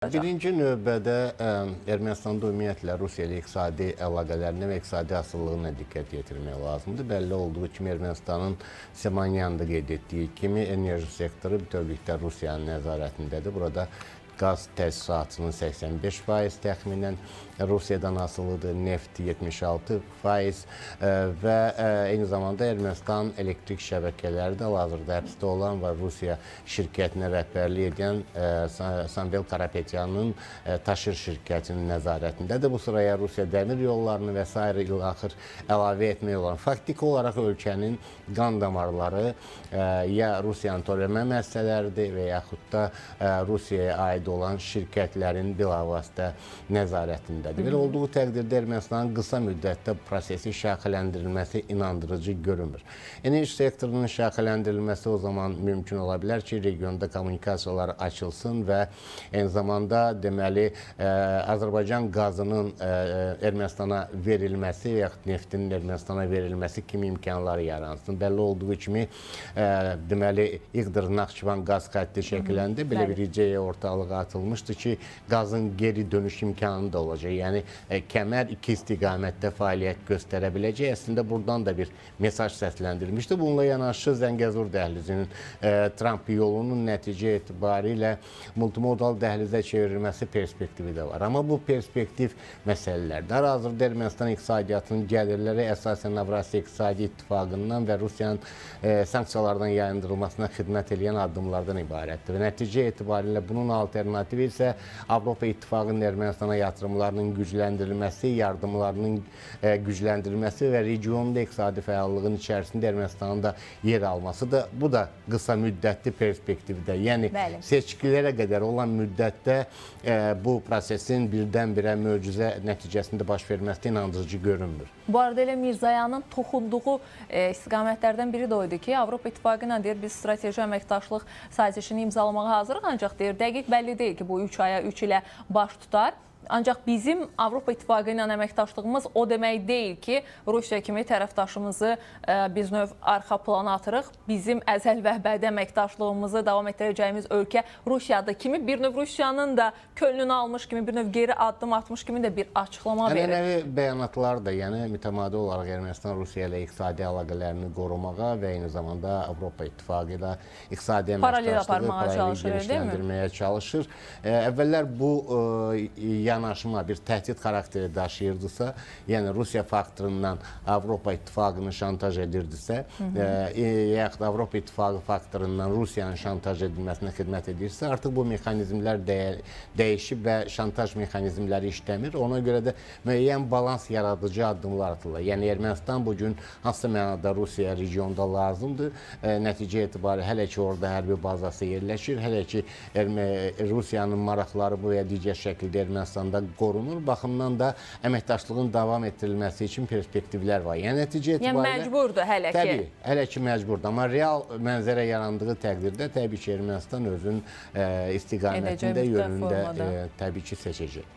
Birinci növbədə Ermənistanda ümumiyyətlə Rusiya ilə iqtisadi əlaqələrinə və iqtisadi asıllığına diqqət yetirmək lazımdır. Bəlli olduğu kimi Ermənistanın Semanyan'da qeyd etdiyi kimi enerji sektoru bütövlükdə Rusiyanın nəzarətindədir. Burada qaz təsisatının 85% təxminən Rusiyadan asılıdır, neft 76% və eyni zamanda Ermənistan elektrik şəbəkələri də hal-hazırda həbsdə olan və Rusiya şirkətinə rəhbərlik edən Samvel Karapetyanın taşır şirkətinin nəzarətindədir. Bu sıraya Rusiya dəmir yollarını və s. ilaxır əlavə etmək olan faktiki olaraq ölkənin qan damarları ya Rusiyanın törəmə müəssisələridir və yaxud da Rusiyaya aid olan şirkətlərin bilavasitə nəzarətindədir. Belə olduğu təqdirdə Ermənistanın qısa müddətdə prosesi şaxələndirilməsi inandırıcı görünmür. Enerji sektorunun şaxələndirilməsi o zaman mümkün ola bilər ki, regionda kommunikasiyalar açılsın və eyni zamanda deməli Azərbaycan qazının Ermənistana verilməsi və yaxud neftinin Ermənistana verilməsi kimi imkanları yaransın. Bəlli olduğu kimi deməli İğdır-Naxçıvan qaz xətti şəkləndə belə bir ideya ortalığa atılmışdı ki, qazın geri dönüş imkanı da olacaq. Yəni kəmər iki istiqamətdə fəaliyyət göstərə biləcək. Əslində buradan da bir mesaj səsləndirilmişdi. Bununla yanaşı Zəngəzur dəhlizinin Tramp yolunun nəticə etibarilə multimodal dəhlizə çevrilməsi perspektivi də var. Amma bu perspektiv məsələlərdir. Hal-hazırda Ermənistan iqtisadiyyatının gəlirləri əsasən Avrasiya İqtisadi İttifaqından və Rusiyanın sanksiyalardan yayındırılmasına xidmət edən addımlardan ibarətdir. Və nəticə etibarilə bunun alternativi isə Avropa İttifaqının Ermənistana yatırımlarının gücləndirilməsi, yardımlarının gücləndirilməsi və regionda iqtisadi fəallığın içərisində Ermənistanın da yer almasıdır. Bu da qısa müddətli perspektivdə, yəni seçkilərə qədər olan müddətdə bu prosesin birdən-birə möcüzə nəticəsində baş verməsi inandırıcı görünmür. Bu arada elə Mirzayanın toxunduğu istiqamətlərdən biri də oydu ki, Avropa İttifaqı ilə deyir, biz strateji əməkdaşlıq sazişini imzalamağa hazırıq, ancaq deyir, dəqiq bəlli deyil ki, bu 3 aya 3 ilə baş tutar. Ancaq bizim Avropa İttifaqı ilə əməkdaşlığımız o demək deyil ki, Rusiya kimi tərəfdaşımızı biz növ arxa plana atırıq. Bizim əzəl və əbədi əməkdaşlığımızı davam etdirəcəyimiz ölkə Rusiyadır kimi, bir növ Rusiyanın da könlünü almış kimi, bir növ geri addım atmış kimi də bir açıqlama verir. Ənənəvi bəyanatlar da, yəni mütəmadi olaraq Ermənistan Rusiya ilə iqtisadi əlaqələrini qorumağa və eyni zamanda Avropa İttifaqı ilə iqtisadi əməkdaşlığı paralel genişləndirməyə çalışır. Əvvəllər bu yanaşma bir təhdid xarakteri daşıyırdısa, yəni Rusiya faktorundan Avropa İttifaqını şantaj edirdisə, yaxud Avropa İttifaqı faktorundan Rusiyanın şantaj edilməsinə xidmət edirsə, artıq bu mexanizmlər dəyişib və şantaj mexanizmləri işləmir. Ona görə də müəyyən balans yaradıcı addımlar atılır. Yəni Ermənistan bugün hansı mənada Rusiya regionda lazımdır, nəticə etibarilə hələ ki orada hərbi bazası yerləşir, hələ ki Rusiyanın maraqları bu və digər şəkildə Ermənistanda qorunur. Baxımdan da əməkdaşlığın davam etdirilməsi üçün perspektivlər var. Yəni nəticə etibarilə məcburdur hələ ki. Təbii, hələ ki məcburdur. Amma real mənzərə yarandığı təqdirdə təbii ki Ermənistan özün istiqamətində, yönündə təbii ki seçəcək.